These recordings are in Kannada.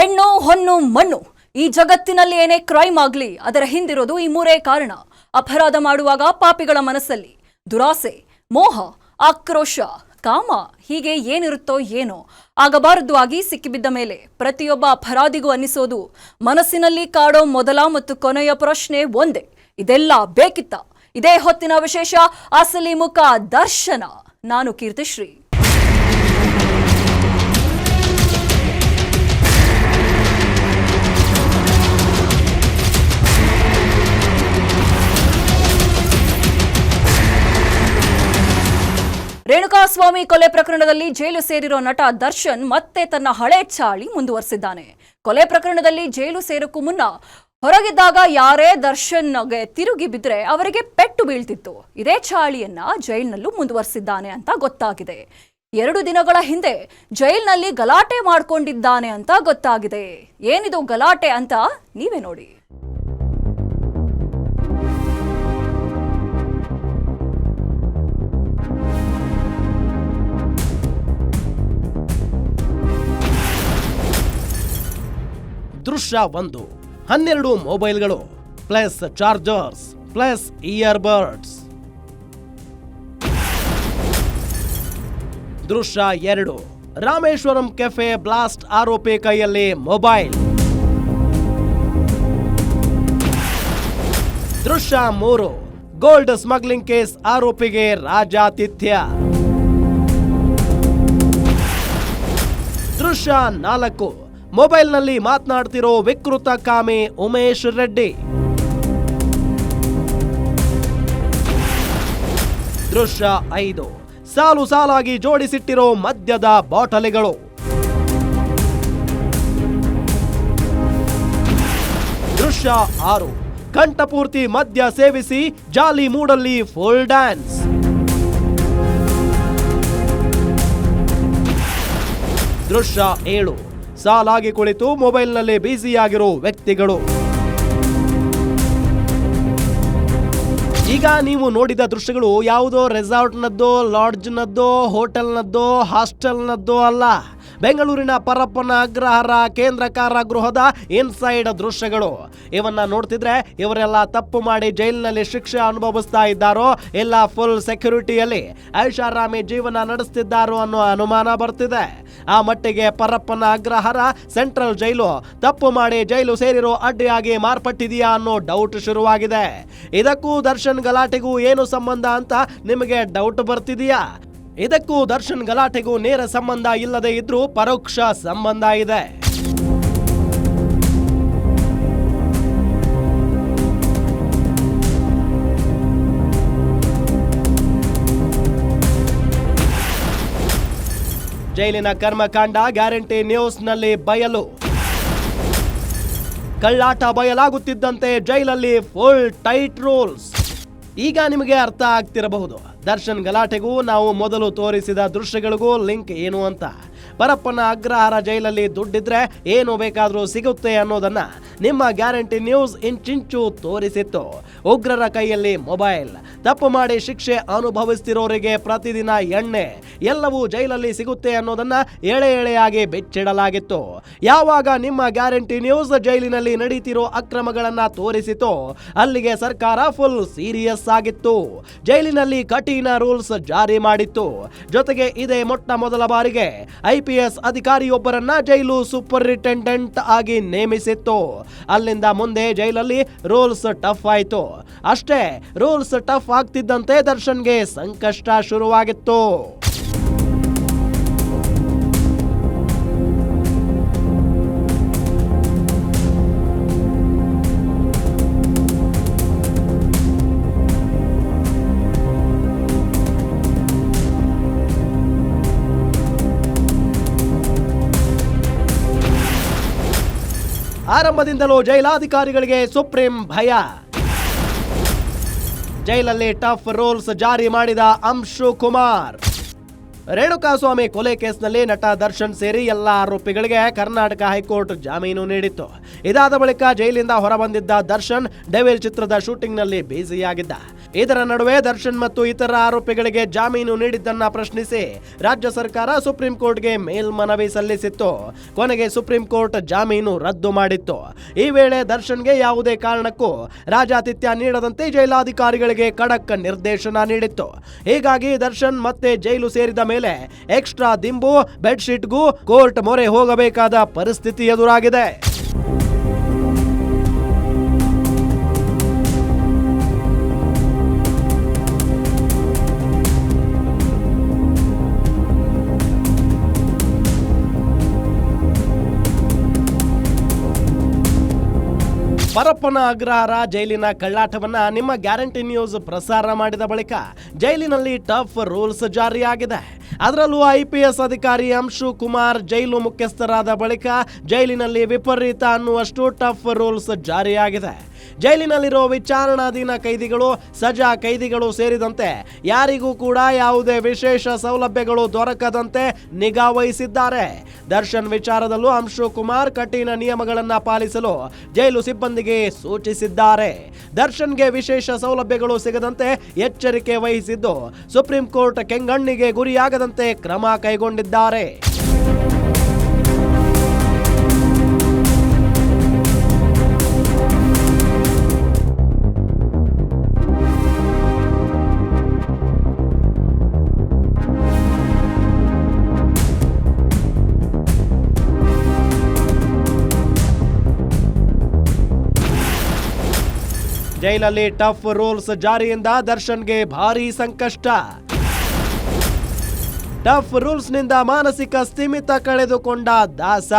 ಹೆಣ್ಣು ಹೊನ್ನು ಮಣ್ಣು ಈ ಜಗತ್ತಿನಲ್ಲಿ ಏನೇ ಕ್ರೈಮ್ ಆಗಲಿ ಅದರ ಹಿಂದಿರೋದು ಈ ಮೂರೇ ಕಾರಣ. ಅಪರಾಧ ಮಾಡುವಾಗ ಪಾಪಿಗಳ ಮನಸ್ಸಲ್ಲಿ ದುರಾಸೆ, ಮೋಹ, ಆಕ್ರೋಶ, ಕಾಮ ಹೀಗೆ ಏನಿರುತ್ತೋ ಏನೋ ಆಗಬಾರದು ಆಗಿ ಸಿಕ್ಕಿಬಿದ್ದ ಮೇಲೆ ಪ್ರತಿಯೊಬ್ಬ ಅಪರಾಧಿಗೂ ಅನ್ನಿಸೋದು ಮನಸ್ಸಿನಲ್ಲಿ ಕಾಡೋ ಮೊದಲ ಮತ್ತು ಕೊನೆಯ ಪ್ರಶ್ನೆ ಒಂದೇ, ಇದೆಲ್ಲ ಬೇಕಿತ್ತ? ಇದೇ ಹೊತ್ತಿನ ವಿಶೇಷ ಅಸಲಿ ಮುಖ ದರ್ಶನ. ನಾನು ಕೀರ್ತಿಶ್ರೀ. ರೇಣುಕಾಸ್ವಾಮಿ ಕೊಲೆ ಪ್ರಕರಣದಲ್ಲಿ ಜೈಲು ಸೇರಿರೋ ನಟ ದರ್ಶನ್ ಮತ್ತೆ ತನ್ನ ಹಳೆ ಚಾಳಿ ಮುಂದುವರೆಸಿದ್ದಾನೆ. ಕೊಲೆ ಪ್ರಕರಣದಲ್ಲಿ ಜೈಲು ಸೇರೋಕ್ಕೂ ಮುನ್ನ ಹೊರಗಿದ್ದಾಗ ಯಾರೇ ದರ್ಶನ್ಗೆ ತಿರುಗಿ ಬಿದ್ರೆ ಅವರಿಗೆ ಪೆಟ್ಟು ಬೀಳ್ತಿತ್ತು. ಇದೇ ಚಾಳಿಯನ್ನ ಜೈಲಿನಲ್ಲೂ ಮುಂದುವರೆಸಿದ್ದಾನೆ ಅಂತ ಗೊತ್ತಾಗಿದೆ. 2 ದಿನಗಳ ಹಿಂದೆ ಜೈಲಿನಲ್ಲಿ ಗಲಾಟೆ ಮಾಡ್ಕೊಂಡಿದ್ದಾನೆ ಅಂತ ಗೊತ್ತಾಗಿದೆ. ಏನಿದು ಗಲಾಟೆ ಅಂತ ನೀವೇ ನೋಡಿ. ದೃಶ್ಯ 1, 12 ಮೊಬೈಲ್ಗಳು ಪ್ಲಸ್ ಚಾರ್ಜರ್ಸ್ ಪ್ಲಸ್ ಇಯರ್ಬಡ್ಸ್. ದೃಶ್ಯ 2, ರಾಮೇಶ್ವರಂ ಕೆಫೆ ಬ್ಲಾಸ್ಟ್ ಆರೋಪಿ ಕೈಯಲ್ಲಿ ಮೊಬೈಲ್. ದೃಶ್ಯ 3, ಗೋಲ್ಡ್ ಸ್ಮಗ್ಲಿಂಗ್ ಕೇಸ್ ಆರೋಪಿಗೆ ರಾಜಾತಿಥ್ಯ. ದೃಶ್ಯ 4, ಮೊಬೈಲ್ನಲ್ಲಿ ಮಾತನಾಡ್ತಿರೋ ವಿಕೃತ ಕಾಮಿ ಉಮೇಶ್ ರೆಡ್ಡಿ. ದೃಶ್ಯ 5, ಸಾಲು ಸಾಲಾಗಿ ಜೋಡಿಸಿಟ್ಟಿರೋ ಮದ್ಯದ ಬಾಟಲಿಗಳು. ದೃಶ್ಯ 6, ಕಂಠಪೂರ್ತಿ ಮದ್ಯ ಸೇವಿಸಿ ಜಾಲಿ ಮೂಡಲ್ಲಿ ಫುಲ್ ಡ್ಯಾನ್ಸ್. ದೃಶ್ಯ 7, ಸಾಲಾಗಿ ಕುಳಿತು ಮೊಬೈಲ್ನಲ್ಲಿ ಬ್ಯುಸಿಯಾಗಿರೋ ವ್ಯಕ್ತಿಗಳು. ಈಗ ನೀವು ನೋಡಿದ ದೃಶ್ಯಗಳು ಯಾವುದೋ ರೆಸಾರ್ಟ್ನದ್ದೋ, ಲಾಡ್ಜ್ನದ್ದೋ, ಹೋಟೆಲ್ನದ್ದೋ, ಹಾಸ್ಟೆಲ್ನದ್ದೋ ಅಲ್ಲ. ಬೆಂಗಳೂರಿನ ಪರಪ್ಪನ ಅಗ್ರಹಾರ ಕೇಂದ್ರ ಕಾರಾಗೃಹದ ಇನ್ಸೈಡ್ ದೃಶ್ಯಗಳು. ಇವನ್ನ ನೋಡ್ತಿದ್ರೆ ಇವರೆಲ್ಲ ತಪ್ಪು ಮಾಡಿ ಜೈಲಿನಲ್ಲಿ ಶಿಕ್ಷೆ ಅನುಭವಿಸ್ತಾ ಇದ್ದಾರೋ ಇಲ್ಲ ಫುಲ್ ಸೆಕ್ಯೂರಿಟಿಯಲ್ಲಿ ಐಷಾರಾಮಿ ಜೀವನ ನಡೆಸ್ತಿದ್ದಾರೋ ಅನ್ನೋ ಅನುಮಾನ ಬರ್ತಿದೆ. ಆ ಮಟ್ಟಿಗೆ ಪರಪ್ಪನ ಅಗ್ರಹಾರ ಸೆಂಟ್ರಲ್ ಜೈಲು ತಪ್ಪು ಮಾಡಿ ಜೈಲು ಸೇರಿರೋ ಅಡ್ಡಿಯಾಗಿ ಮಾರ್ಪಟ್ಟಿದೆಯಾ ಅನ್ನೋ ಡೌಟ್ ಶುರುವಾಗಿದೆ. ಇದಕ್ಕೂ ದರ್ಶನ್ ಗಲಾಟೆಗೂ ಏನು ಸಂಬಂಧ ಅಂತ ನಿಮಗೆ ಡೌಟ್ ಬರ್ತಿದೆಯಾ? ಇದಕ್ಕೂ ದರ್ಶನ್ ಗಲಾಟೆಗೂ ನೇರ ಸಂಬಂಧ ಇಲ್ಲದೆ ಇದ್ರೂ ಪರೋಕ್ಷ ಸಂಬಂಧ ಇದೆ. ಜೈಲಿನ ಕರ್ಮಕಾಂಡ ಗ್ಯಾರಂಟಿ ನ್ಯೂಸ್ನಲ್ಲಿ ಬಯಲು. ಕಳ್ಳಾಟ ಬಯಲಾಗುತ್ತಿದ್ದಂತೆ ಜೈಲಲ್ಲಿ ಫುಲ್ ಟೈಟ್ ರೂಲ್ಸ್. ಈಗ ನಿಮಗೆ ಅರ್ಥ ಆಗ್ತಿರಬಹುದು ದರ್ಶನ್ ಗಲಾಟೆಗೂ ನಾವು ಮೊದಲು ತೋರಿಸಿದ ದೃಶ್ಯಗಳಿಗೂ ಲಿಂಕ್ ಏನು ಅಂತ. ಪರಪ್ಪನ ಅಗ್ರಹಾರ ಜೈಲಲ್ಲಿ ದುಡ್ಡಿದ್ರೆ ಏನು ಬೇಕಾದರೂ ಸಿಗುತ್ತೆ ಅನ್ನೋದನ್ನ ನಿಮ್ಮ ಗ್ಯಾರಂಟಿ ನ್ಯೂಸ್ ಇಂಚಿಂಚು ತೋರಿಸಿತ್ತು. ಉಗ್ರರ ಕೈಯಲ್ಲಿ ಮೊಬೈಲ್, ತಪ್ಪು ಮಾಡಿ ಶಿಕ್ಷೆ ಅನುಭವಿಸ್ತಿರೋರಿಗೆ ಪ್ರತಿದಿನ ಎಣ್ಣೆ, ಎಲ್ಲವೂ ಜೈಲಲ್ಲಿ ಸಿಗುತ್ತೆ ಅನ್ನೋದನ್ನ ಎಳೆ ಎಳೆಯಾಗಿ ಬಿಚ್ಚಿಡಲಾಗಿತ್ತು. ಯಾವಾಗ ನಿಮ್ಮ ಗ್ಯಾರಂಟಿ ನ್ಯೂಸ್ ಜೈಲಿನಲ್ಲಿ ನಡೀತಿರೋ ಅಕ್ರಮಗಳನ್ನ ತೋರಿಸಿತು ಅಲ್ಲಿಗೆ ಸರ್ಕಾರ ಫುಲ್ ಸೀರಿಯಸ್ ಆಗಿತ್ತು. ಜೈಲಿನಲ್ಲಿ ಕಠಿಣ ರೂಲ್ಸ್ ಜಾರಿ ಮಾಡಿತ್ತು. ಜೊತೆಗೆ ಇದೇ ಮೊಟ್ಟ ಮೊದಲ ಬಾರಿಗೆ IPS ಅಧಿಕಾರಿಯೊಬ್ಬರನ್ನ ಜೈಲು ಸೂಪರಿಂಟೆಂಡೆಂಟ್ ಆಗಿ ನೇಮಿಸಿತ್ತು. ಅಲ್ಲಿಂದ ಮುಂದೆ ಜೈಲಲ್ಲಿ ರೂಲ್ಸ್ ಟಫ್ ಆಯ್ತು. ಅಷ್ಟೇ, ರೂಲ್ಸ್ ಟಫ್ ಆಗ್ತಿದ್ದಂತೆ ದರ್ಶನ್ಗೆ ಸಂಕಷ್ಟ ಶುರುವಾಗಿತ್ತು. ಆರಂಭದಿಂದಲೂ ಜೈಲಾಧಿಕಾರಿಗಳಿಗೆ ಸುಪ್ರೀಂ ಭಯ. ಜೈಲಲ್ಲಿ ಟಫ್ ರೂಲ್ಸ್ ಜಾರಿ ಮಾಡಿದ ಅಂಶು ಕುಮಾರ್. ರೇಣುಕಾಸ್ವಾಮಿ ಕೊಲೆ ಕೇಸ್ನಲ್ಲಿ ನಟ ದರ್ಶನ್ ಸೇರಿ ಎಲ್ಲ ಆರೋಪಿಗಳಿಗೆ ಕರ್ನಾಟಕ ಹೈಕೋರ್ಟ್ ಜಾಮೀನು ನೀಡಿತ್ತು. ಇದಾದ ಬಳಿಕ ಜೈಲಿಂದ ಹೊರಬಂದಿದ್ದ ದರ್ಶನ್ ಡೆವಿಲ್ ಚಿತ್ರದ ಶೂಟಿಂಗ್ನಲ್ಲಿ ಬ್ಯುಸಿಯಾಗಿದ್ದ. ಇದರ ನಡುವೆ ದರ್ಶನ್ ಮತ್ತು ಇತರ ಆರೋಪಿಗಳಿಗೆ ಜಾಮೀನು ನೀಡಿದ್ದನ್ನ ಪ್ರಶ್ನಿಸಿ ರಾಜ್ಯ ಸರ್ಕಾರ ಸುಪ್ರೀಂ ಕೋರ್ಟ್ಗೆ ಮೇಲ್ಮನವಿ ಸಲ್ಲಿಸಿತ್ತು. ಕೊನೆಗೆ ಸುಪ್ರೀಂ ಕೋರ್ಟ್ ಜಾಮೀನು ರದ್ದು ಮಾಡಿತ್ತು. ಈ ವೇಳೆ ದರ್ಶನ್ಗೆ ಯಾವುದೇ ಕಾರಣಕ್ಕೂ ರಾಜಾತಿಥ್ಯ ನೀಡದಂತೆ ಜೈಲಾಧಿಕಾರಿಗಳಿಗೆ ಖಡಕ್ ನಿರ್ದೇಶನ ನೀಡಿತ್ತು. ಹೀಗಾಗಿ ದರ್ಶನ್ ಮತ್ತೆ ಜೈಲು ಸೇರಿದ ಮೇಲೆ ಎಕ್ಸ್ಟ್ರಾ ದಿಂಬು ಬೆಡ್ಶೀಟ್ಗೂ ಕೋರ್ಟ್ ಮೊರೆ ಹೋಗಬೇಕಾದ ಪರಿಸ್ಥಿತಿ ಎದುರಾಗಿದೆ. ಪರಪ್ಪನ ಅಗ್ರಹಾರ ಜೈಲಿನ ಕಳ್ಳಾಟವನ್ನ ನಿಮ್ಮ ಗ್ಯಾರಂಟಿ ನ್ಯೂಸ್ ಪ್ರಸಾರ ಮಾಡಿದ ಬಳಿಕ ಜೈಲಿನಲ್ಲಿ ಟಫ್ ರೂಲ್ಸ್ ಜಾರಿಯಾಗಿದೆ. ಅದರಲ್ಲೂ IPS ಅಧಿಕಾರಿ ಅಂಶು ಕುಮಾರ್ ಜೈಲು ಮುಖ್ಯಸ್ಥರಾದ ಬಳಿಕ ಜೈಲಿನಲ್ಲಿ ವಿಪರೀತ ಅನ್ನುವಷ್ಟು ಟಫ್ ರೂಲ್ಸ್ ಜಾರಿಯಾಗಿದೆ. ಜೈಲಿನಲ್ಲಿರೋ ವಿಚಾರಣಾಧೀನ ಕೈದಿಗಳು, ಸಜಾ ಕೈದಿಗಳು ಸೇರಿದಂತೆ ಯಾರಿಗೂ ಕೂಡ ಯಾವುದೇ ವಿಶೇಷ ಸೌಲಭ್ಯಗಳು ದೊರಕದಂತೆ ನಿಗಾ ವಹಿಸಿದ್ದಾರೆ. ದರ್ಶನ್ ವಿಚಾರದಲ್ಲೂ ಅಂಶು ಕುಮಾರ್ ಕಠಿಣ ನಿಯಮಗಳನ್ನು ಪಾಲಿಸಲು ಜೈಲು ಸಿಬ್ಬಂದಿಗೆ ಸೂಚಿಸಿದ್ದಾರೆ. ದರ್ಶನ್ಗೆ ವಿಶೇಷ ಸೌಲಭ್ಯಗಳು ಸಿಗದಂತೆ ಎಚ್ಚರಿಕೆ ವಹಿಸಿದ್ದು ಸುಪ್ರೀಂ ಕೋರ್ಟ್ ಕೆಂಗಣ್ಣಿಗೆ ಗುರಿಯಾಗದಂತೆ ಕ್ರಮ ಕೈಗೊಂಡಿದ್ದಾರೆ. ಜೈಲಲ್ಲಿ ಟಫ್ ರೂಲ್ಸ್ ಜಾರಿಯಿಂದ ದರ್ಶನ್ಗೆ ಭಾರೀ ಸಂಕಷ್ಟ. ಟಫ್ ರೂಲ್ಸ್ನಿಂದ ಮಾನಸಿಕ ಸ್ಥಿಮಿತ ಕಳೆದುಕೊಂಡ ದಾಸ.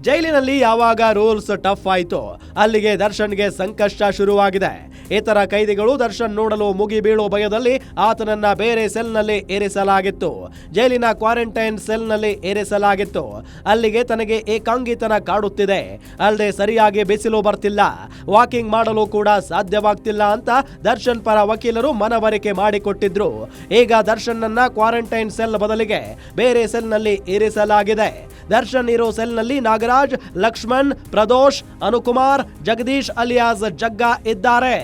ಜೈಲಿನಲ್ಲಿ ಯಾವಾಗ ರೂಲ್ಸ್ ಟಫ್ ಆಯಿತು ಅಲ್ಲಿಗೆ ದರ್ಶನ್ಗೆ ಸಂಕಷ್ಟ ಶುರುವಾಗಿದೆ. ಇತರ ಕೈದಿಗಳು ದರ್ಶನ್ ನೋಡಲು ಮುಗಿ ಬೀಳೋ ಭಯದಲ್ಲಿ ಆತನನ್ನ ಬೇರೆ ಸೆಲ್ನಲ್ಲಿ ಇರಿಸಲಾಗಿತ್ತು. ಜೈಲಿನ ಕ್ವಾರಂಟೈನ್ ಸೆಲ್ನಲ್ಲಿ ಇರಿಸಲಾಗಿತ್ತು. ಅಲ್ಲಿಗೆ ತನಗೆ ಏಕಾಂಗಿತನ ಕಾಡುತ್ತಿದೆ, ಅಲ್ಲದೆ ಸರಿಯಾಗಿ ಬಿಸಿಲು ಬರ್ತಿಲ್ಲ, ವಾಕಿಂಗ್ ಮಾಡಲು ಕೂಡ ಸಾಧ್ಯವಾಗ್ತಿಲ್ಲ ಅಂತ ದರ್ಶನ್ ಪರ ವಕೀಲರು ಮನವರಿಕೆ ಮಾಡಿಕೊಟ್ಟಿದ್ರು. ಈಗ ದರ್ಶನ್ನನ್ನ ಕ್ವಾರಂಟೈನ್ ಸೆಲ್ ಬದಲಿಗೆ ಬೇರೆ ಸೆಲ್ನಲ್ಲಿ ಇರಿಸಲಾಗಿದೆ. ದರ್ಶನ್ ಇರೋ ಸೆಲ್ನಲ್ಲಿ ನಾಗರಾಜ್, ಲಕ್ಷ್ಮಣ್, ಪ್ರದೋಷ್, ಅನುಕುಮಾರ್, ಜಗದೀಶ್ ಅಲಿಯಾಸ್ ಜಗ್ಗಾ ಇದ್ದಾರೆ.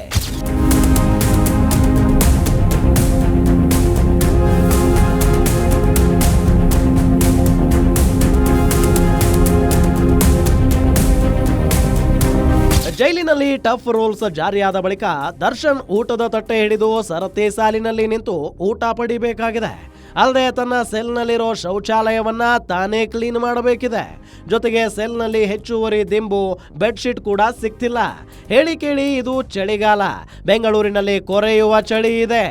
ಜೈಲಿನಲ್ಲಿ ಟಫ್ ರೂಲ್ಸ್ ಜಾರಿಯಾದ ಬಳಿಕ ದರ್ಶನ್ ಊಟದ ತಟ್ಟೆ ಹಿಡಿದು ಸರತಿ ಸಾಲಿನಲ್ಲಿ ನಿಂತು ಊಟ ಪಡಿಬೇಕಾಗಿದೆ. ಅಲ್ಲದೆ ತನ್ನ ಸೆಲ್ನಲ್ಲಿರೋ ಶೌಚಾಲಯವನ್ನ ತಾನೇ ಕ್ಲೀನ್ ಮಾಡಬೇಕಿದೆ. ಜೊತೆಗೆ ಸೆಲ್ನಲ್ಲಿ ಹೆಚ್ಚುವರಿ ದಿಂಬು, ಬೆಡ್ಶೀಟ್ ಕೂಡ ಸಿಗ್ತಿಲ್ಲ. ಹೇಳಿ ಕೇಳಿ ಇದು ಚಳಿಗಾಲ. ಬೆಂಗಳೂರಿನಲ್ಲಿ ಕೊರೆಯುವ ಚಳಿ ಇದೆ.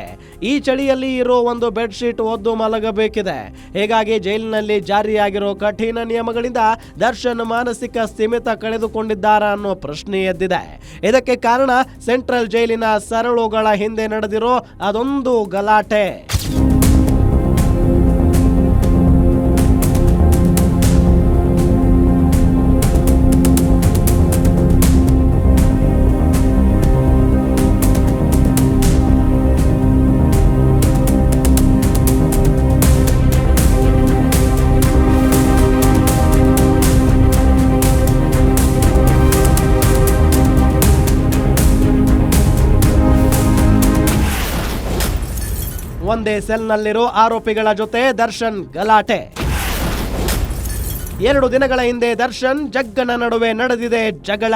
ಈ ಚಳಿಯಲ್ಲಿ ಇರೋ ಒಂದು ಬೆಡ್ಶೀಟ್ ಒದ್ದು ಮಲಗಬೇಕಿದೆ. ಹೀಗಾಗಿ ಜೈಲಿನಲ್ಲಿ ಜಾರಿಯಾಗಿರೋ ಕಠಿಣ ನಿಯಮಗಳಿಂದ ದರ್ಶನ್ ಮಾನಸಿಕ ಸ್ಥಿಮಿತ ಕಳೆದುಕೊಂಡಿದ್ದಾರಾ ಅನ್ನೋ ಪ್ರಶ್ನೆ ಎದ್ದಿದೆ. ಇದಕ್ಕೆ ಕಾರಣ ಸೆಂಟ್ರಲ್ ಜೈಲಿನ ಸರಳುಗಳ ಹಿಂದೆ ನಡೆದಿರೋ ಅದೊಂದು ಗಲಾಟೆ. ಒಂದೇ ಸೆಲ್ನಲ್ಲಿರೋ ಆರೋಪಿಗಳ ಜೊತೆ ದರ್ಶನ್ ಗಲಾಟೆ. 2 ದಿನಗಳ ಹಿಂದೆ ದರ್ಶನ್ ಜಗ್ಗನ ನಡುವೆ ನಡೆದಿದೆ ಜಗಳ.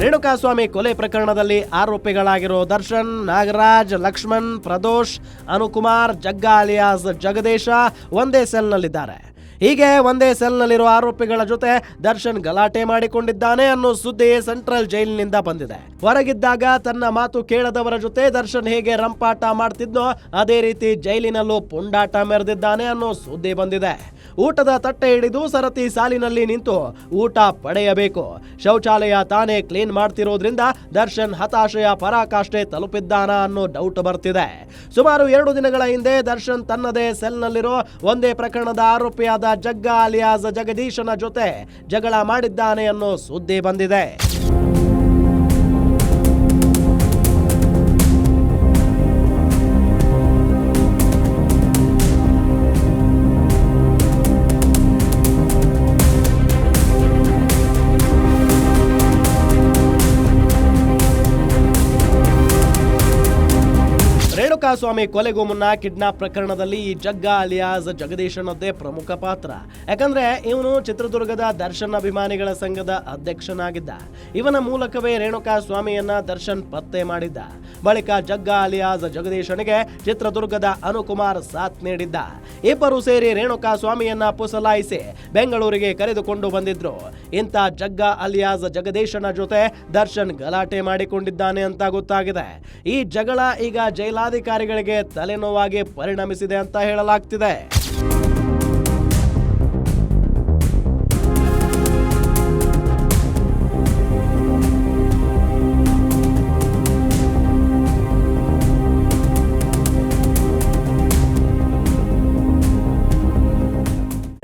ರೇಣುಕಾಸ್ವಾಮಿ ಕೊಲೆ ಪ್ರಕರಣದಲ್ಲಿ ಆರೋಪಿಗಳಾಗಿರೋ ದರ್ಶನ್, ನಾಗರಾಜ್, ಲಕ್ಷ್ಮಣ್, ಪ್ರದೋಷ್, ಅನುಕುಮಾರ್, ಜಗ್ಗಾ ಅಲಿಯಾಸ್ ಜಗದೀಶ ಒಂದೇ ಸೆಲ್ನಲ್ಲಿದ್ದಾರೆ. ಹೀಗೆ ಒಂದೇ ಸೆಲ್ನಲ್ಲಿರುವ ಆರೋಪಿಗಳ ಜೊತೆ ದರ್ಶನ್ ಗಲಾಟೆ ಮಾಡಿಕೊಂಡಿದ್ದಾನೆ ಅನ್ನೋ ಸುದ್ದಿ ಸೆಂಟ್ರಲ್ ಜೈಲಿನಿಂದ ಬಂದಿದೆ. ಹೊರಗಿದ್ದಾಗ ತನ್ನ ಮಾತು ಕೇಳದವರ ಜೊತೆ ದರ್ಶನ್ ಹೇಗೆ ರಂಪಾಟ ಮಾಡ್ತಿದ್ನೋ ಅದೇ ರೀತಿ ಜೈಲಿನಲ್ಲೂ ಪುಂಡಾಟ ಮೆರೆದಿದ್ದಾನೆ ಅನ್ನೋ ಸುದ್ದಿ ಬಂದಿದೆ. ಊಟದ ತಟ್ಟೆ ಹಿಡಿದು ಸರತಿ ಸಾಲಿನಲ್ಲಿ ನಿಂತು ಊಟ ಪಡೆಯಬೇಕು. ಶೌಚಾಲಯ ತಾನೇ ಕ್ಲೀನ್ ಮಾಡ್ತಿರೋದ್ರಿಂದ ದರ್ಶನ್ ಹತಾಶೆಯ ಪರಾಕಾಷ್ಠೆ ತಲುಪಿದ್ದಾನ ಅನ್ನೋ ಡೌಟ್ ಬರ್ತಿದೆ. ಸುಮಾರು 2 ದಿನಗಳ ಹಿಂದೆ ದರ್ಶನ್ ತನ್ನದೇ ಸೆಲ್ನಲ್ಲಿರೋ ಒಂದೇ ಪ್ರಕರಣದ ಆರೋಪಿಯಾದ ಜಗ್ಗಾ ಅಲಿಯಾಸ್ ಜಗದೀಶನ ಜೊತೆ ಜಗಳ ಮಾಡಿದ್ದಾನೆ ಅನ್ನೋ ಸುದ್ದಿ ಬಂದಿದೆ. ರೇಣುಕಾಸ್ವಾಮಿ ಕೊಲೆಗೂ ಮುನ್ನ ಕಿಡ್ನಾಪ್ ಪ್ರಕರಣದಲ್ಲಿ ಈ ಜಗ್ಗ ಅಲಿಯಾಸ್ ಜಗದೀಶ್ ಅನ್ನೋದೇ ಪ್ರಮುಖ ಪಾತ್ರ. ಯಾಕಂದ್ರೆ ಇವನು ಚಿತ್ರದುರ್ಗದ ದರ್ಶನ್ ಅಭಿಮಾನಿಗಳ ಸಂಘದ ಅಧ್ಯಕ್ಷನಾಗಿದ್ದ. ಇವನ ಮೂಲಕವೇ ರೇಣುಕಾಸ್ವಾಮಿಯನ್ನ ದರ್ಶನ್ ಪತ್ತೆ ಮಾಡಿದ್ದ. ಬಳಿಕ ಜಗ್ಗ ಅಲಿಯಾಸ್ ಜಗದೀಶನಿಗೆ ಚಿತ್ರದುರ್ಗದ ಅನುಕುಮಾರ್ ಸಾಥ್ ನೀಡಿದ್ದ. ಇಬ್ಬರು ಸೇರಿ ರೇಣುಕಾಸ್ವಾಮಿಯನ್ನ ಪುಸಲಾಯಿಸಿ ಬೆಂಗಳೂರಿಗೆ ಕರೆದುಕೊಂಡು ಬಂದಿದ್ರು. ಇಂಥ ಜಗ್ಗ ಅಲಿಯಾಸ್ ಜಗದೀಶನ ಜೊತೆ ದರ್ಶನ್ ಗಲಾಟೆ ಮಾಡಿಕೊಂಡಿದ್ದಾನೆ ಅಂತ ಗೊತ್ತಾಗಿದೆ. ಈ ಜಗಳ ಈಗ ಜೈಲಾಧಿಕಾರಿಗಳಿಗೆ ತಲೆನೋವಾಗಿ ಪರಿಣಮಿಸಿದೆ ಅಂತ ಹೇಳಲಾಗ್ತಿದೆ.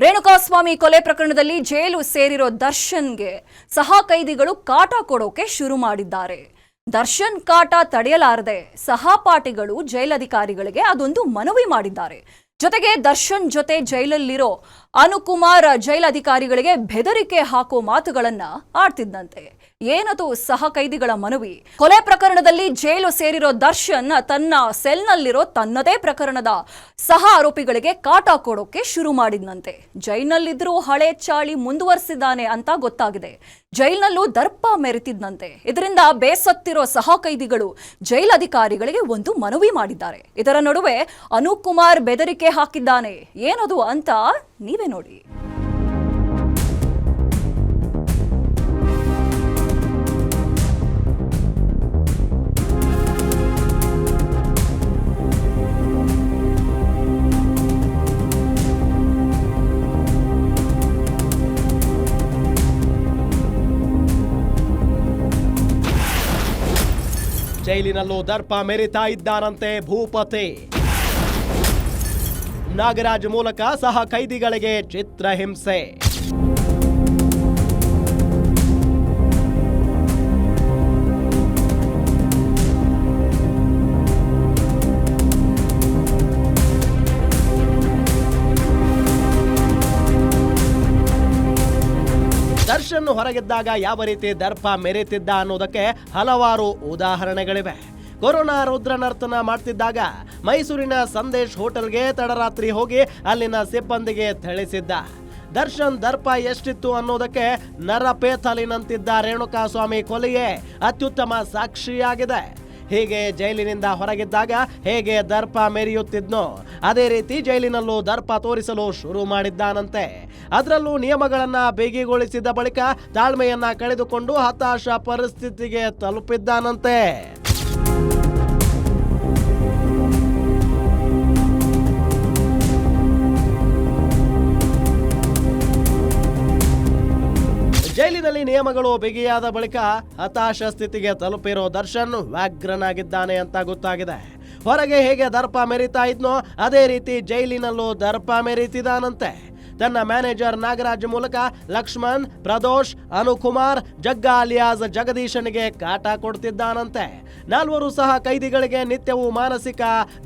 ರೇಣುಕಾಸ್ವಾಮಿ ಕೊಲೆ ಪ್ರಕರಣದಲ್ಲಿ ಜೈಲು ಸೇರಿರೋ ದರ್ಶನ್ಗೆ ಸಹ ಕೈದಿಗಳು ಕಾಟ ಕೊಡೋಕೆ ಶುರು ಮಾಡಿದ್ದಾರೆ. ದರ್ಶನ್ ಕಾಟ ತಡೆಯಲಾರದೆ ಸಹಪಾಠಿಗಳು ಜೈಲಧಿಕಾರಿಗಳಿಗೆ ಅದೊಂದು ಮನವಿ ಮಾಡಿದ್ದಾರೆ. ಜೊತೆಗೆ ದರ್ಶನ್ ಜೊತೆ ಜೈಲಲ್ಲಿರೋ ಅನುಕುಮಾರ್ ಜೈಲಧಿಕಾರಿಗಳಿಗೆ ಬೆದರಿಕೆ ಹಾಕೋ ಮಾತುಗಳನ್ನ ಆಡ್ತಿದ್ದಂತೆ. ಏನದು ಸಹ ಕೈದಿಗಳ ಮನವಿ? ಕೊಲೆ ಪ್ರಕರಣದಲ್ಲಿ ಜೈಲು ಸೇರಿರೋ ದರ್ಶನ್ ತನ್ನ ಸೆಲ್ನಲ್ಲಿರೋ ತನ್ನದೇ ಪ್ರಕರಣದ ಸಹ ಆರೋಪಿಗಳಿಗೆ ಕಾಟ ಕೊಡೋಕೆ ಶುರು ಮಾಡಿದ್ನಂತೆ. ಜೈಲ್ನಲ್ಲಿದ್ರೂ ಹಳೆ ಚಾಳಿ ಮುಂದುವರಿಸಿದ್ದಾನೆ ಅಂತ ಗೊತ್ತಾಗಿದೆ. ಜೈಲ್ನಲ್ಲೂ ದರ್ಪ ಮೆರೆತಿದ್ನಂತೆ. ಇದರಿಂದ ಬೇಸತ್ತಿರೋ ಸಹ ಕೈದಿಗಳು ಜೈಲಧಿಕಾರಿಗಳಿಗೆ ಒಂದು ಮನವಿ ಮಾಡಿದ್ದಾರೆ. ಇದರ ನಡುವೆ ಅನುಕುಮಾರ್ ಬೆದರಿಕೆ ಹಾಕಿದ್ದಾನೆ. ಏನದು ಅಂತ ನೀವೇ ನೋಡಿ. ಜೈಲಿನಲ್ಲೂ ದರ್ಪ ಮೆರಿತಾ ಇದ್ದಾನಂತೆ ಭೂಪತಿ. ನಾಗರಾಜ್ ಮೂಲಕ ಸಹ ಕೈದಿಗಳಿಗೆ ಚಿತ್ರಹಿಂಸೆ. ದರ್ಶನ್ ಹೊರಗಿದ್ದಾಗ ಯಾವ ರೀತಿ ದರ್ಪ ಮೆರೆತಿದ್ದ ಅನ್ನೋದಕ್ಕೆ ಹಲವಾರು ಉದಾಹರಣೆಗಳಿವೆ. ಕೊರೋನಾ ರುದ್ರ ನರ್ತನ ಮಾಡ್ತಿದ್ದಾಗ ಮೈಸೂರಿನ ಸಂದೇಶ್ ಹೋಟೆಲ್ಗೆ ತಡರಾತ್ರಿ ಹೋಗಿ ಅಲ್ಲಿನ ಸಿಬ್ಬಂದಿಗೆ ಥಳಿಸಿದ್ದ. ದರ್ಶನ್ ದರ್ಪ ಎಷ್ಟಿತ್ತು ಅನ್ನೋದಕ್ಕೆ ನರಪೇತಲಿನಂತಿದ್ದ ರೇಣುಕಾಸ್ವಾಮಿ ಕೊಲೆಯೇ ಅತ್ಯುತ್ತಮ ಸಾಕ್ಷಿಯಾಗಿದೆ. ಹೀಗೆ ಜೈಲಿನಿಂದ ಹೊರಗಿದ್ದಾಗ ಹೇಗೆ ದರ್ಪ ಮೆರೆಯುತ್ತಿದ್ನೋ ಅದೇ ರೀತಿ ಜೈಲಿನಲ್ಲೂ ದರ್ಪ ತೋರಿಸಲು ಶುರು ಮಾಡಿದ್ದಾನಂತೆ. ಅದರಲ್ಲೂ ನಿಯಮಗಳನ್ನ ಬಿಗಿಗೊಳಿಸಿದ ಬಳಿಕ ತಾಳ್ಮೆಯನ್ನ ಕಳೆದುಕೊಂಡು ಹತಾಶ ಪರಿಸ್ಥಿತಿಗೆ ತಲುಪಿದ್ದಾನಂತೆ. ಜೈಲಿನಲ್ಲಿ ನಿಯಮಗಳು ಬಿಗಿಯಾದ ಬಳಿಕ ಹತಾಶ ಸ್ಥಿತಿಗೆ ತಲುಪಿರೋ ದರ್ಶನ್ ವ್ಯಾಘ್ರನಾಗಿದ್ದಾನೆ ಅಂತ ಗೊತ್ತಾಗಿದೆ. ಹೊರಗೆ ಹೇಗೆ ದರ್ಪ ಮೆರಿತಾ ಇದ್ನೋ ಅದೇ ರೀತಿ ಜೈಲಿನಲ್ಲೂ ದರ್ಪ ಮೆರಿತಿದಾನಂತೆ. ತನ್ನ ಮ್ಯಾನೇಜರ್ ನಾಗರಾಜ್ ಮೂಲಕ ಲಕ್ಷ್ಮಣ್, ಪ್ರದೋಷ್, ಅನುಕುಮಾರ್, ಜಗ್ಗ ಅಲಿಯಾಸ್ ಜಗದೀಶನಿಗೆ ಕಾಟ ಕೊಡ್ತಿದ್ದಾನಂತೆ. 4 ಸಹ ಕೈದಿಗಳಿಗೆ ನಿತ್ಯವೂ ಮಾನಸಿಕ,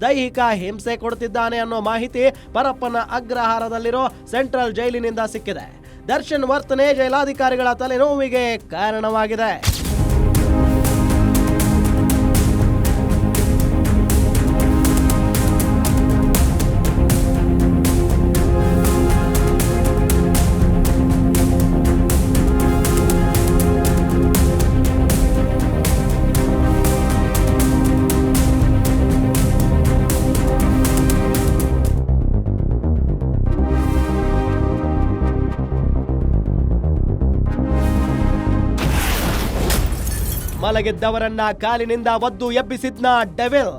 ದೈಹಿಕ ಹಿಂಸೆ ಕೊಡ್ತಿದ್ದಾನೆ ಅನ್ನೋ ಮಾಹಿತಿ ಪರಪ್ಪನ ಅಗ್ರಹಾರದಲ್ಲಿರೋ ಸೆಂಟ್ರಲ್ ಜೈಲಿನಿಂದ ಸಿಕ್ಕಿದೆ. ದರ್ಶನ್ ವರ್ತನೆ ಜೈಲಾಧಿಕಾರಿಗಳ ತಲೆನೋವಿಗೆ ಕಾರಣವಾಗಿದೆ. ಮಲಗಿದ್ದವರನ್ನ ಕಾಲಿನಿಂದ ಒದ್ದು ಎಬ್ಬಿಸಿದ್ನ ಡೆವಿಲ್.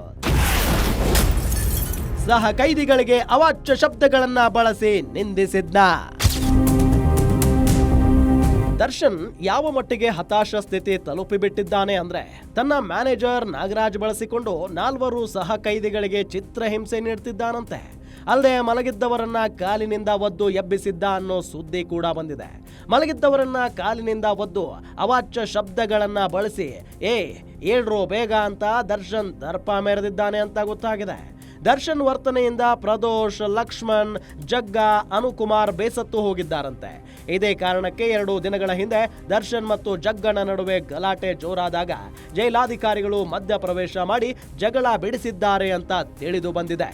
ಸಹ ಕೈದಿಗಳಿಗೆ ಅವಾಚ್ಯ ಶಬ್ದಗಳನ್ನ ಬಳಸಿ ನಿಂದಿಸಿದ್ನ. ದರ್ಶನ್ ಯಾವ ಮಟ್ಟಿಗೆ ಹತಾಶ ಸ್ಥಿತಿ ತಲುಪಿಬಿಟ್ಟಿದ್ದಾನೆ ಅಂದ್ರೆ ತನ್ನ ಮ್ಯಾನೇಜರ್ ನಾಗರಾಜ್ ಬಳಸಿಕೊಂಡು 4 ಸಹ ಕೈದಿಗಳಿಗೆ ಚಿತ್ರಹಿಂಸೆ ನೀಡ್ತಿದ್ದಾನಂತೆ. ಅಲ್ಲದೆ ಮಲಗಿದ್ದವರನ್ನ ಕಾಲಿನಿಂದ ಒದ್ದು ಎಬ್ಬಿಸಿದ್ದ ಅನ್ನೋ ಸುದ್ದಿ ಕೂಡ ಬಂದಿದೆ. ಮಲಗಿದ್ದವರನ್ನ ಕಾಲಿನಿಂದ ಒದ್ದು ಅವಾಚ್ಯ ಶಬ್ದಗಳನ್ನ ಬಳಸಿ ಏಳ್ರೋ ಬೇಗ ಅಂತ ದರ್ಶನ್ ದರ್ಪ ಮೆರೆದಿದ್ದಾನೆ ಅಂತ ಗೊತ್ತಾಗಿದೆ. ದರ್ಶನ್ ವರ್ತನೆಯಿಂದ ಪ್ರದೋಷ್, ಲಕ್ಷ್ಮಣ್, ಜಗ್ಗ, ಅನುಕುಮಾರ್ ಬೇಸತ್ತು ಹೋಗಿದ್ದಾರಂತೆ. ಇದೇ ಕಾರಣಕ್ಕೆ 2 ದಿನಗಳ ಹಿಂದೆ ದರ್ಶನ್ ಮತ್ತು ಜಗ್ಗನ ನಡುವೆ ಗಲಾಟೆ ಜೋರಾದಾಗ ಜೈಲಾಧಿಕಾರಿಗಳು ಮಧ್ಯ ಪ್ರವೇಶ ಮಾಡಿ ಜಗಳ ಬಿಡಿಸಿದ್ದಾರೆ ಅಂತ ತಿಳಿದು ಬಂದಿದೆ.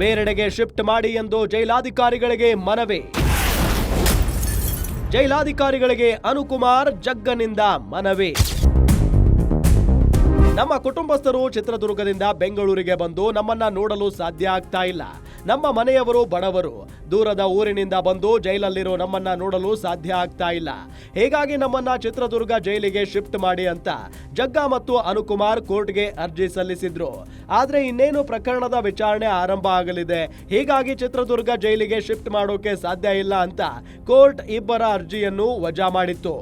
ಬೇರೆಡೆಗೆ ಶಿಫ್ಟ್ ಮಾಡಿ ಎಂದು ಜೈಲಾಧಿಕಾರಿಗಳಿಗೆ ಮನವಿ. ಜೈಲಾಧಿಕಾರಿಗಳಿಗೆ ಅನುಕುಮಾರ್, ಜಗ್ಗನಿಂದ ಮನವಿ. ನಮ್ಮ ಕುಟುಂಬಸ್ಥರು ಚಿತ್ರದುರ್ಗದಿಂದ ಬೆಂಗಳೂರಿಗೆ ಬಂದು ನಮ್ಮನ್ನ ನೋಡಲು ಸಾಧ್ಯ ಆಗ್ತಾ ಇಲ್ಲ. ನಮ್ಮ ಮನೆಯವರು ಬಡವರು, ದೂರದ ಊರಿನಿಂದ ಬಂದು ಜೈಲಲ್ಲಿರೋ ನಮ್ಮನ್ನ ನೋಡಲು ಸಾಧ್ಯ ಆಗ್ತಾ ಇಲ್ಲ. ಹೀಗಾಗಿ ನಮ್ಮನ್ನ ಚಿತ್ರದುರ್ಗ ಜೈಲಿಗೆ ಶಿಫ್ಟ್ ಮಾಡಿ ಅಂತ ಜಗ್ಗ ಮತ್ತು ಅನುಕುಮಾರ್ ಕೋರ್ಟ್ಗೆ ಅರ್ಜಿ ಸಲ್ಲಿಸಿದ್ರು. ಆದ್ರೆ ಇನ್ನೇನು ಪ್ರಕರಣದ ವಿಚಾರಣೆ ಆರಂಭ ಆಗಲಿದೆ. ಹೀಗಾಗಿ ಚಿತ್ರದುರ್ಗ ಜೈಲಿಗೆ ಶಿಫ್ಟ್ ಮಾಡೋಕೆ ಸಾಧ್ಯ ಇಲ್ಲ ಅಂತ ಕೋರ್ಟ್ ಇಬ್ಬರ ಅರ್ಜಿಯನ್ನು ವಜಾ ಮಾಡಿತ್ತು.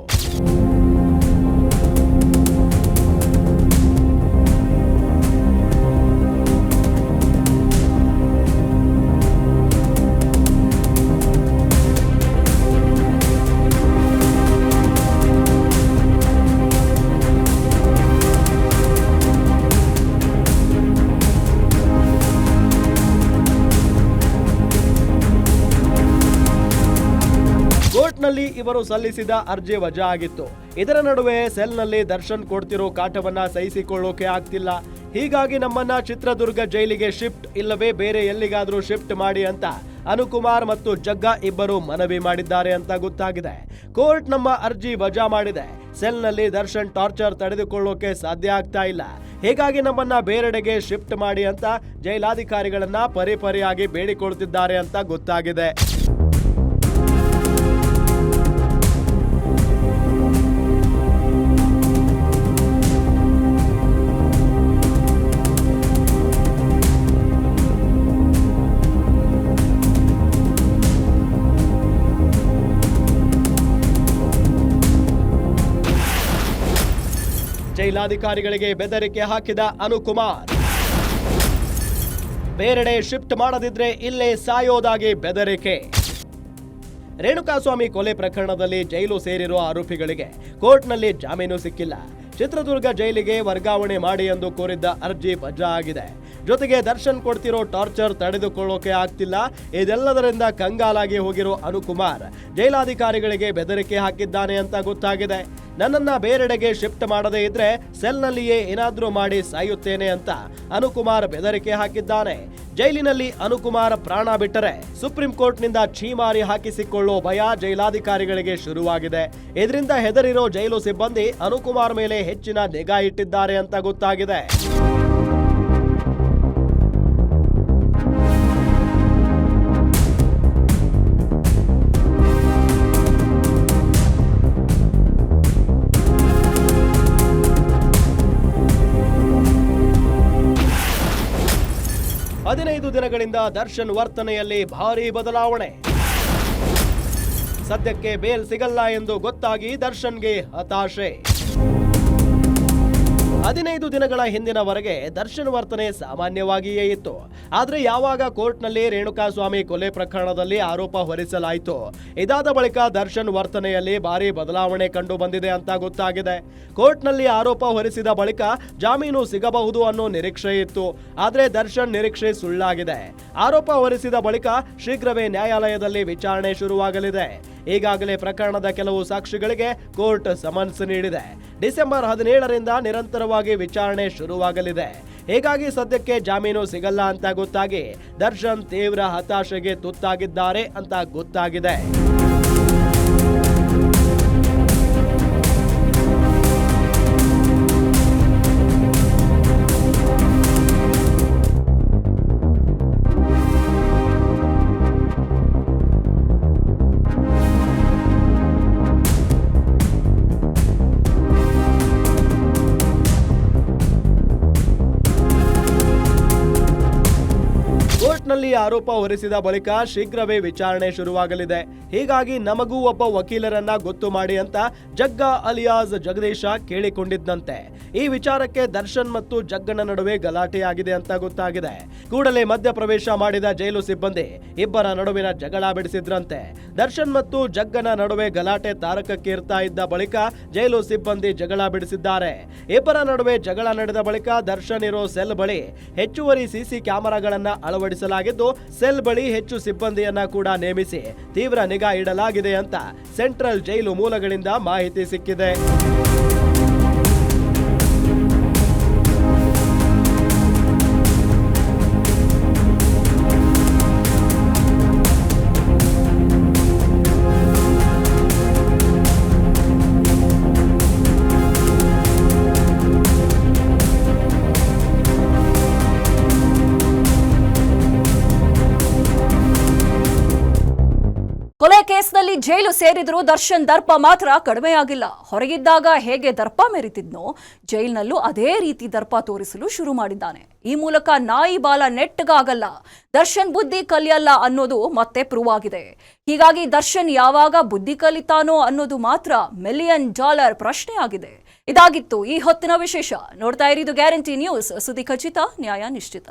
ಕೋರ್ಟ್ನಲ್ಲಿ ಇವರು ಸಲ್ಲಿಸಿದ ಅರ್ಜಿ ವಜಾ ಆಗಿತ್ತು. ಇದರ ನಡುವೆ ಸೆಲ್ನಲ್ಲಿ ದರ್ಶನ್ ಕೊಡ್ತಿರೋ ಕಾಟವನ್ನ ಸಹಿಸಿಕೊಳ್ಳೋಕೆ ಆಗ್ತಿಲ್ಲ. ಹೀಗಾಗಿ ನಮ್ಮನ್ನ ಚಿತ್ರದುರ್ಗ ಜೈಲಿಗೆ ಶಿಫ್ಟ್ ಇಲ್ಲವೇ ಬೇರೆ ಎಲ್ಲಿಗಾದ್ರೂ ಶಿಫ್ಟ್ ಮಾಡಿ ಅಂತ ಅನುಕುಮಾರ್ ಮತ್ತು ಜಗ್ಗ ಇಬ್ಬರು ಮನವಿ ಮಾಡಿದ್ದಾರೆ ಅಂತ ಗೊತ್ತಾಗಿದೆ. ಕೋರ್ಟ್ ನಮ್ಮ ಅರ್ಜಿ ವಜಾ ಮಾಡಿದೆ. ಸೆಲ್ನಲ್ಲಿ ದರ್ಶನ್ ಟಾರ್ಚರ್ ತಡೆದುಕೊಳ್ಳೋಕೆ ಸಾಧ್ಯ ಆಗ್ತಾ ಇಲ್ಲ. ಹೀಗಾಗಿ ನಮ್ಮನ್ನ ಬೇರೆಡೆಗೆ ಶಿಫ್ಟ್ ಮಾಡಿ ಅಂತ ಜೈಲಾಧಿಕಾರಿಗಳನ್ನ ಪರಿಪರಿಯಾಗಿ ಬೇಡಿಕೊಳ್ತಿದ್ದಾರೆ ಅಂತ ಗೊತ್ತಾಗಿದೆ. ಜೈಲಾಧಿಕಾರಿಗಳಿಗೆ ಬೆದರಿಕೆ ಹಾಕಿದ ಅನುಕುಮಾರ್. ಬೇರೆಡೆ ಶಿಫ್ಟ್ ಮಾಡದಿದ್ರೆ ಇಲ್ಲೇ ಸಾಯೋದಾಗಿ ಬೆದರಿಕೆ. ರೇಣುಕಾಸ್ವಾಮಿ ಕೊಲೆ ಪ್ರಕರಣದಲ್ಲಿ ಜೈಲು ಸೇರಿರುವ ಆರೋಪಿಗಳಿಗೆ ಕೋರ್ಟ್ನಲ್ಲಿ ಜಾಮೀನು ಸಿಕ್ಕಿಲ್ಲ. ಚಿತ್ರದುರ್ಗ ಜೈಲಿಗೆ ವರ್ಗಾವಣೆ ಮಾಡಿ ಎಂದು ಕೋರಿದ್ದ ಅರ್ಜಿ ವಜಾ ಆಗಿದೆ. ಜೊತೆಗೆ ದರ್ಶನ್ ಕೊಡ್ತಿರೋ ಟಾರ್ಚರ್ ತಡೆದುಕೊಳ್ಳೋಕೆ ಆಗ್ತಿಲ್ಲ. ಇದೆಲ್ಲದರಿಂದ ಕಂಗಾಲಾಗಿ ಹೋಗಿರೋ ಅನುಕುಮಾರ್ ಜೈಲಾಧಿಕಾರಿಗಳಿಗೆ ಬೆದರಿಕೆ ಹಾಕಿದ್ದಾನೆ ಅಂತ ಗೊತ್ತಾಗಿದೆ. ನನ್ನನ್ನ ಬೇರೆಡೆಗೆ ಶಿಫ್ಟ್ ಮಾಡದೇ ಇದ್ರೆ ಸೆಲ್ನಲ್ಲಿಯೇ ಏನಾದ್ರೂ ಮಾಡಿ ಸಾಯುತ್ತೇನೆ ಅಂತ ಅನುಕುಮಾರ್ ಬೆದರಿಕೆ ಹಾಕಿದ್ದಾನೆ. ಜೈಲಿನಲ್ಲಿ ಅನುಕುಮಾರ್ ಪ್ರಾಣ ಬಿಟ್ಟರೆ ಸುಪ್ರೀಂ ಕೋರ್ಟ್ನಿಂದ ಛೀಮಾರಿ ಹಾಕಿಸಿಕೊಳ್ಳೋ ಭಯ ಜೈಲಾಧಿಕಾರಿಗಳಿಗೆ ಶುರುವಾಗಿದೆ. ಇದರಿಂದ ಹೆದರಿರೋ ಜೈಲು ಸಿಬ್ಬಂದಿ ಅನುಕುಮಾರ್ ಮೇಲೆ ಹೆಚ್ಚಿನ ನಿಗಾ ಇಟ್ಟಿದ್ದಾರೆ ಅಂತ ಗೊತ್ತಾಗಿದೆ. ಹದಿನೈದು ದಿನಗಳಿಂದ ದರ್ಶನ್ ವರ್ತನೆಯಲ್ಲಿ ಭಾರೀ ಬದಲಾವಣೆ. ಸದ್ಯಕ್ಕೆ ಬೇಲ್ ಸಿಗಲ್ಲ ಎಂದು ಗೊತ್ತಾಗಿ ದರ್ಶನ್ಗೆ ಹತಾಶೆ. 15 ದಿನಗಳ ಹಿಂದಿನವರೆಗೆ ದರ್ಶನ್ ವರ್ತನೆ ಸಾಮಾನ್ಯವಾಗಿಯೇ ಇತ್ತು. ಆದ್ರೆ ಯಾವಾಗ ಕೋರ್ಟ್ನಲ್ಲಿ ರೇಣುಕಾಸ್ವಾಮಿ ಕೊಲೆ ಪ್ರಕರಣದಲ್ಲಿ ಆರೋಪ ಹೊರಿಸಲಾಯಿತು, ಇದಾದ ಬಳಿಕ ದರ್ಶನ್ ವರ್ತನೆಯಲ್ಲಿ ಭಾರಿ ಬದಲಾವಣೆ ಕಂಡು ಬಂದಿದೆ ಅಂತ ಗೊತ್ತಾಗಿದೆ. ಕೋರ್ಟ್ನಲ್ಲಿ ಆರೋಪ ಹೊರಿಸಿದ ಬಳಿಕ ಜಾಮೀನು ಸಿಗಬಹುದು ಅನ್ನೋ ನಿರೀಕ್ಷೆ ಇತ್ತು. ಆದ್ರೆ ದರ್ಶನ್ ನಿರೀಕ್ಷೆ ಸುಳ್ಳಾಗಿದೆ. ಆರೋಪ ಹೊರಿಸಿದ ಬಳಿಕ ಶೀಘ್ರವೇ ನ್ಯಾಯಾಲಯದಲ್ಲಿ ವಿಚಾರಣೆ ಶುರುವಾಗಲಿದೆ. ಈಗಾಗಲೇ ಪ್ರಕರಣದ ಕೆಲವು ಸಾಕ್ಷಿಗಳಿಗೆ ಕೋರ್ಟ್ ಸಮನ್ಸ್ ನೀಡಿದೆ. ಡಿಸೆಂಬರ್ 17ರಿಂದ ನಿರಂತರವಾಗಿ ವಿಚಾರಣೆ ಶುರುವಾಗಲಿದೆ. ಹೀಗಾಗಿ ಸದ್ಯಕ್ಕೆ ಜಾಮೀನು ಸಿಗಲ್ಲ ಅಂತ ಗೊತ್ತಾಗಿ ದರ್ಶನ್ ತೀವ್ರ ಹತಾಶೆಗೆ ತುತ್ತಾಗಿದ್ದಾರೆ ಅಂತ ಗೊತ್ತಾಗಿದೆ. ಕೋರ್ಟ್ನಲ್ಲಿ ಆರೋಪ ಹೊರಿಸಿದ ಬಳಿಕ ಶೀಘ್ರವೇ ವಿಚಾರಣೆ ಶುರುವಾಗಲಿದೆ. ಹೀಗಾಗಿ ನಮಗೂ ಒಬ್ಬ ವಕೀಲರನ್ನ ಗೊತ್ತು ಮಾಡಿ ಅಂತ ಜಗ್ಗ ಅಲಿಯಾಸ್ ಜಗದೀಶ ಕೇಳಿಕೊಂಡಿದ್ದಂತೆ. ಈ ವಿಚಾರಕ್ಕೆ ದರ್ಶನ್ ಮತ್ತು ಜಗ್ಗನ ನಡುವೆ ಗಲಾಟೆಯಾಗಿದೆ ಅಂತ ಗೊತ್ತಾಗಿದೆ. ಕೂಡಲೇ ಮಧ್ಯಪ್ರವೇಶ ಮಾಡಿದ ಜೈಲು ಸಿಬ್ಬಂದಿ ಇಬ್ಬರ ನಡುವಿನ ಜಗಳ ಬಿಡಿಸಿದ್ರಂತೆ. ದರ್ಶನ್ ಮತ್ತು ಜಗ್ಗನ ನಡುವೆ ಗಲಾಟೆ ತಾರಕಕ್ಕೇರ್ತಾ ಇದ್ದ ಬಳಿಕ ಜೈಲು ಸಿಬ್ಬಂದಿ ಜಗಳ ಬಿಡಿಸಿದ್ದಾರೆ. ಇಬ್ಬರ ನಡುವೆ ಜಗಳ ನಡೆದ ಬಳಿಕ ದರ್ಶನ್ ಇರೋ ಸೆಲ್ ಬಳಿ ಹೆಚ್ಚುವರಿ ಸಿಸಿ ಕ್ಯಾಮೆರಾಗಳನ್ನ ಅಳವಡಿಸಲಾಗಿದ್ದು, ಸೆಲ್ ಬಳಿ ಹೆಚ್ಚು ಸಿಬ್ಬಂದಿಯನ್ನ ಕೂಡ ನೇಮಿಸಿ ತೀವ್ರ ನಿಗಾ ಇಡಲಾಗಿದೆ ಅಂತ ಸೆಂಟ್ರಲ್ ಜೈಲು ಮೂಲಗಳಿಂದ ಮಾಹಿತಿ ಸಿಕ್ಕಿದೆ. ಕೊಲೆ ಕೇಸ್ನಲ್ಲಿ ಜೈಲು ಸೇರಿದ್ರು ದರ್ಶನ್ ದರ್ಪ ಮಾತ್ರ ಕಡಿಮೆಯಾಗಿಲ್ಲ. ಹೊರಗಿದ್ದಾಗ ಹೇಗೆ ದರ್ಪ ಮೆರಿತಿದ್ನೋ ಜೈಲಿನಲ್ಲೂ ಅದೇ ರೀತಿ ದರ್ಪ ತೋರಿಸಲು ಶುರು ಮಾಡಿದ್ದಾನೆ. ಈ ಮೂಲಕ ನಾಯಿ ಬಾಲ ನೆಟ್ಟಗಾಗಲ್ಲ, ದರ್ಶನ್ ಬುದ್ಧಿ ಕಲಿಯಲ್ಲ ಅನ್ನೋದು ಮತ್ತೆ ಪ್ರೂವ್ ಆಗಿದೆ. ಹೀಗಾಗಿ ದರ್ಶನ್ ಯಾವಾಗ ಬುದ್ಧಿ ಕಲಿತಾನೋ ಅನ್ನೋದು ಮಾತ್ರ $1 ಮಿಲಿಯನ್ ಪ್ರಶ್ನೆ ಆಗಿದೆ. ಇದಾಗಿತ್ತು ಈ ಹೊತ್ತಿನ ವಿಶೇಷ. ನೋಡ್ತಾ ಇರಿದು ಗ್ಯಾರಂಟಿ ನ್ಯೂಸ್, ಸುದ್ದಿ ಖಚಿತ, ನ್ಯಾಯ ನಿಶ್ಚಿತ.